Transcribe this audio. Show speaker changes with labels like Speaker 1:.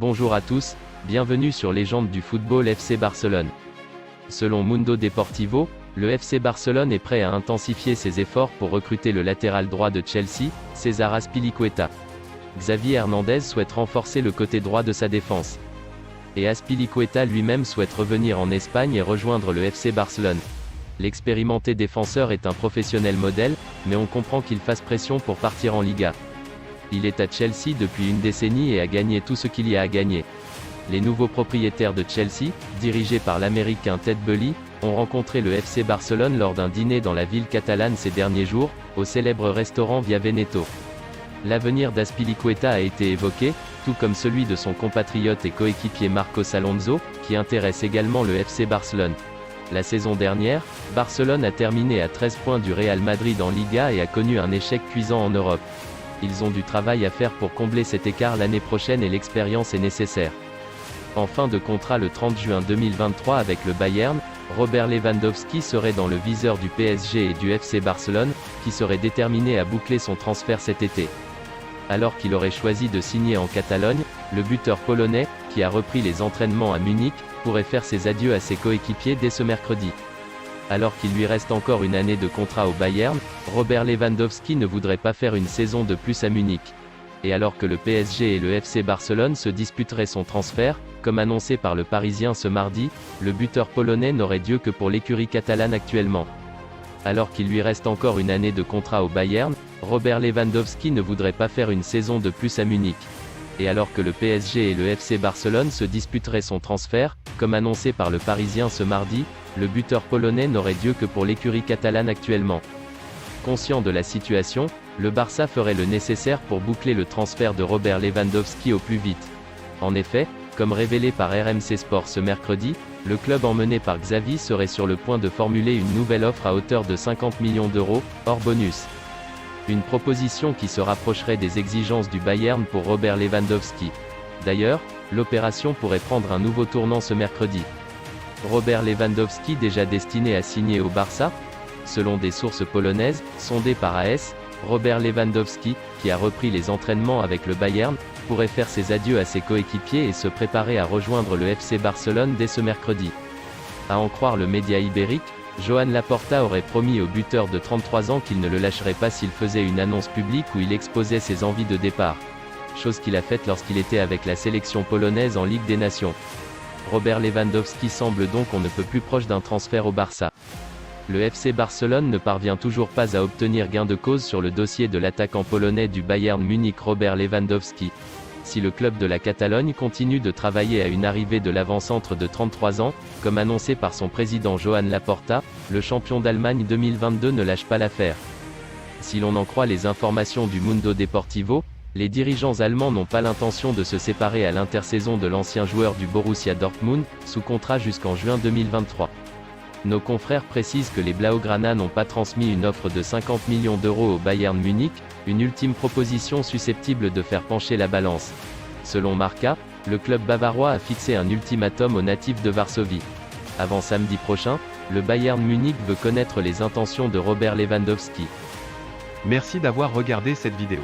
Speaker 1: Bonjour à tous, bienvenue sur Légende du football FC Barcelone. Selon Mundo Deportivo, le FC Barcelone est prêt à intensifier ses efforts pour recruter le latéral droit de Chelsea, César Azpilicueta. Xavi Hernandez souhaite renforcer le côté droit de sa défense. Et Azpilicueta lui-même souhaite revenir en Espagne et rejoindre le FC Barcelone. L'expérimenté défenseur est un professionnel modèle, mais on comprend qu'il fasse pression pour partir en Liga. Il est à Chelsea depuis une décennie et a gagné tout ce qu'il y a à gagner. Les nouveaux propriétaires de Chelsea, dirigés par l'Américain Ted Bully, ont rencontré le FC Barcelone lors d'un dîner dans la ville catalane ces derniers jours, au célèbre restaurant Via Veneto. L'avenir d'Azpilicueta a été évoqué, tout comme celui de son compatriote et coéquipier Marcos Alonso, qui intéresse également le FC Barcelone. La saison dernière, Barcelone a terminé à 13 points du Real Madrid en Liga et a connu un échec cuisant en Europe. Ils ont du travail à faire pour combler cet écart l'année prochaine et l'expérience est nécessaire. En fin de contrat le 30 juin 2023 avec le Bayern, Robert Lewandowski serait dans le viseur du PSG et du FC Barcelone, qui serait déterminé à boucler son transfert cet été. Alors qu'il aurait choisi de signer en Catalogne, le buteur polonais, qui a repris les entraînements à Munich, pourrait faire ses adieux à ses coéquipiers dès ce mercredi. Alors qu'il lui reste encore une année de contrat au Bayern, Robert Lewandowski ne voudrait pas faire une saison de plus à Munich. Et alors que le PSG et le FC Barcelone se disputeraient son transfert, comme annoncé par le Parisien ce mardi, le buteur polonais n'aurait Dieu que pour l'écurie catalane actuellement. Alors qu'il lui reste encore une année de contrat au Bayern, Robert Lewandowski ne voudrait pas faire une saison de plus à Munich. Et alors que le PSG et le FC Barcelone se disputeraient son transfert, comme annoncé par le Parisien ce mardi, le buteur polonais n'aurait Dieu que pour l'écurie catalane actuellement. Conscient de la situation, le Barça ferait le nécessaire pour boucler le transfert de Robert Lewandowski au plus vite. En effet, comme révélé par RMC Sport ce mercredi, le club emmené par Xavi serait sur le point de formuler une nouvelle offre à hauteur de 50 millions d'euros, hors bonus. Une proposition qui se rapprocherait des exigences du Bayern pour Robert Lewandowski. D'ailleurs, l'opération pourrait prendre un nouveau tournant ce mercredi. Robert Lewandowski déjà destiné à signer au Barça? Selon des sources polonaises, sondées par AS, Robert Lewandowski, qui a repris les entraînements avec le Bayern, pourrait faire ses adieux à ses coéquipiers et se préparer à rejoindre le FC Barcelone dès ce mercredi. À en croire le média ibérique, Joan Laporta aurait promis au buteur de 33 ans qu'il ne le lâcherait pas s'il faisait une annonce publique où il exposait ses envies de départ. Chose qu'il a faite lorsqu'il était avec la sélection polonaise en Ligue des Nations. Robert Lewandowski semble donc on ne peut plus proche d'un transfert au Barça. Le FC Barcelone ne parvient toujours pas à obtenir gain de cause sur le dossier de l'attaquant polonais du Bayern Munich Robert Lewandowski. Si le club de la Catalogne continue de travailler à une arrivée de l'avant-centre de 33 ans, comme annoncé par son président Joan Laporta, le champion d'Allemagne 2022 ne lâche pas l'affaire. Si l'on en croit les informations du Mundo Deportivo, les dirigeants allemands n'ont pas l'intention de se séparer à l'intersaison de l'ancien joueur du Borussia Dortmund, sous contrat jusqu'en juin 2023. Nos confrères précisent que les Blaugrana n'ont pas transmis une offre de 50 millions d'euros au Bayern Munich, une ultime proposition susceptible de faire pencher la balance. Selon Marca, le club bavarois a fixé un ultimatum aux natifs de Varsovie. Avant samedi prochain, le Bayern Munich veut connaître les intentions de Robert Lewandowski.
Speaker 2: Merci d'avoir regardé cette vidéo.